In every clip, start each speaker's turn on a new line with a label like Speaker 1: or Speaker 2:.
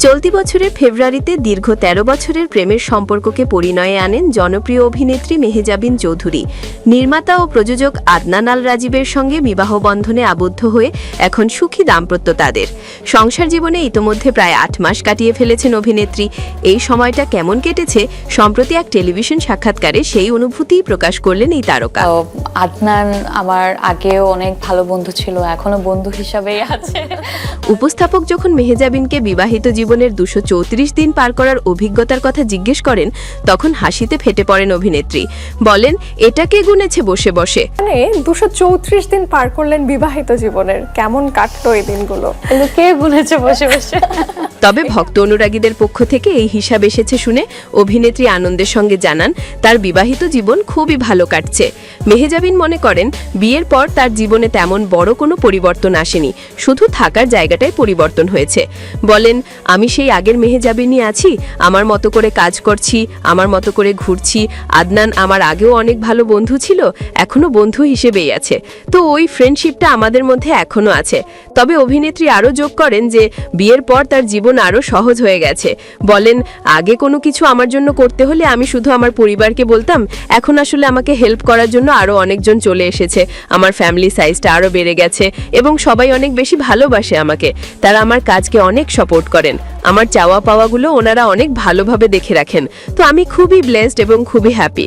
Speaker 1: চলতি বছরের ফেব্রুয়ারিতে দীর্ঘ ১৩ বছরের প্রেমের সম্পর্ককে পরিণয়ে আনেন জনপ্রিয় অভিনেত্রী মেহজাবিন চৌধুরী। নির্মাতা ও প্রযোজক আদনান আল রাজীবের সঙ্গে বিবাহ বন্ধনে আবদ্ধ হয়ে এখন সুখী দাম্পত্য তাদের। সংসার জীবনে ইতোমধ্যে প্রায় ৮ মাস কাটিয়ে ফেলেছেন অভিনেত্রী। এই সময়টা কেমন কেটেছে সম্প্রতি এক টেলিভিশন সাক্ষাৎকারে সেই অনুভূতিই প্রকাশ করলেন এই তারকা।
Speaker 2: আদনান আমার আগেও অনেক ভালো বন্ধু ছিল, এখনো বন্ধু হিসাবেই আছে।
Speaker 1: উপস্থাপক যখন মেহজাবিনকে বিবাহিত জীবনের ২৩৪ দিন পার করার অভিজ্ঞতার কথা জিজ্ঞেস করেন তখন হাসিতে ফেটে পড়েন অভিনেত্রী। বলেন, এটাকে গুনেছে বসে বসে।
Speaker 3: মানে ২৩৪ দিন পার করলেন বিবাহিত জীবনের, কেমন কাটলো এই দিনগুলো?
Speaker 2: কে গুনেছে বসে বসে?
Speaker 1: তবে ভক্ত অনুরাগীদের পক্ষ থেকে এই হিসাব এসেছে শুনে অভিনেত্রী আনন্দের সঙ্গে জানান তার বিবাহিত জীবন খুবই ভালো কাটছে। মেহজাবিন মনে করেন বিয়ের পর তার জীবনে তেমন বড় কোনো পরিবর্তন আসেনি, শুধু থাকার জায়গাটায় পরিবর্তন হয়েছে। বলেন, আমি সেই আগের মেহজাবিনই আছি, আমার মতো করে কাজ করছি, আমার মতো করে ঘুরছি। আদনান আমার আগেও অনেক ভালো বন্ধু ছিল, এখনো বন্ধু হিসেবেই আছে, তো ওই ফ্রেন্ডশিপটা আমাদের মধ্যে এখনো আছে। তবে অভিনেত্রী আরও যোগ করেন যে বিয়ের পর তার জীবন আরও সহজ হয়ে গেছে। বলেন, আগে কোনো কিছু আমার জন্য করতে হলে আমি শুধু আমার পরিবারকে বলতাম, এখন আসলে আমাকে হেল্প করার জন্য আরও অনেকজন চলে এসেছে। আমার ফ্যামিলি সাইজটা আরও বেড়ে গেছে এবং সবাই অনেক বেশি ভালোবাসে আমাকে। তারা আমার কাজকে অনেক সাপোর্ট করেন, আমার চাওয়া পাওয়াগুলো ওনারা অনেক ভালোভাবে দেখে রাখেন। তো আমি খুবই ব্লেসড এবং খুবই হ্যাপি।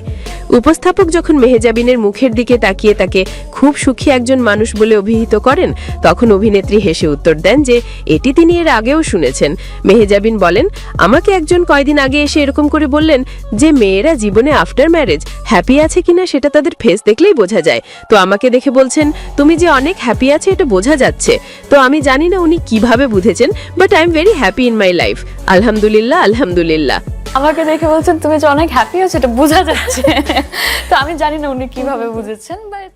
Speaker 1: উপস্থাপক যখন মেহজাবিনের মুখের দিকে তাকিয়ে তাকে খুব সুখী একজন মানুষ বলে অভিহিত করেন তখন অভিনেত্রী হেসে উত্তর দেন যে এটি তিনি এর আগেও শুনেছেন। মেহজাবিন বলেন, আমাকে একজন কয়দিন আগে এসে এরকম করে বললেন যে মেয়েরা জীবনে আফটার ম্যারেজ হ্যাপি আছে কিনা সেটা তাদের ফেস দেখলেই বোঝা যায়। তো আমাকে দেখে বলছেন তুমি যে অনেক হ্যাপি আছে এটা বোঝা যাচ্ছে। তো আমি জানি না উনি কিভাবে বুঝেছেন, but I am very happy in my life. আলহামদুলিল্লাহ, আলহামদুলিল্লাহ।
Speaker 2: আমাকে দেখে বলছেন তুমি যে অনেক হ্যাপি আছো, এটা বোঝা যাচ্ছে। তো আমি জানি না উনি কিভাবে বুঝেছেন, বাট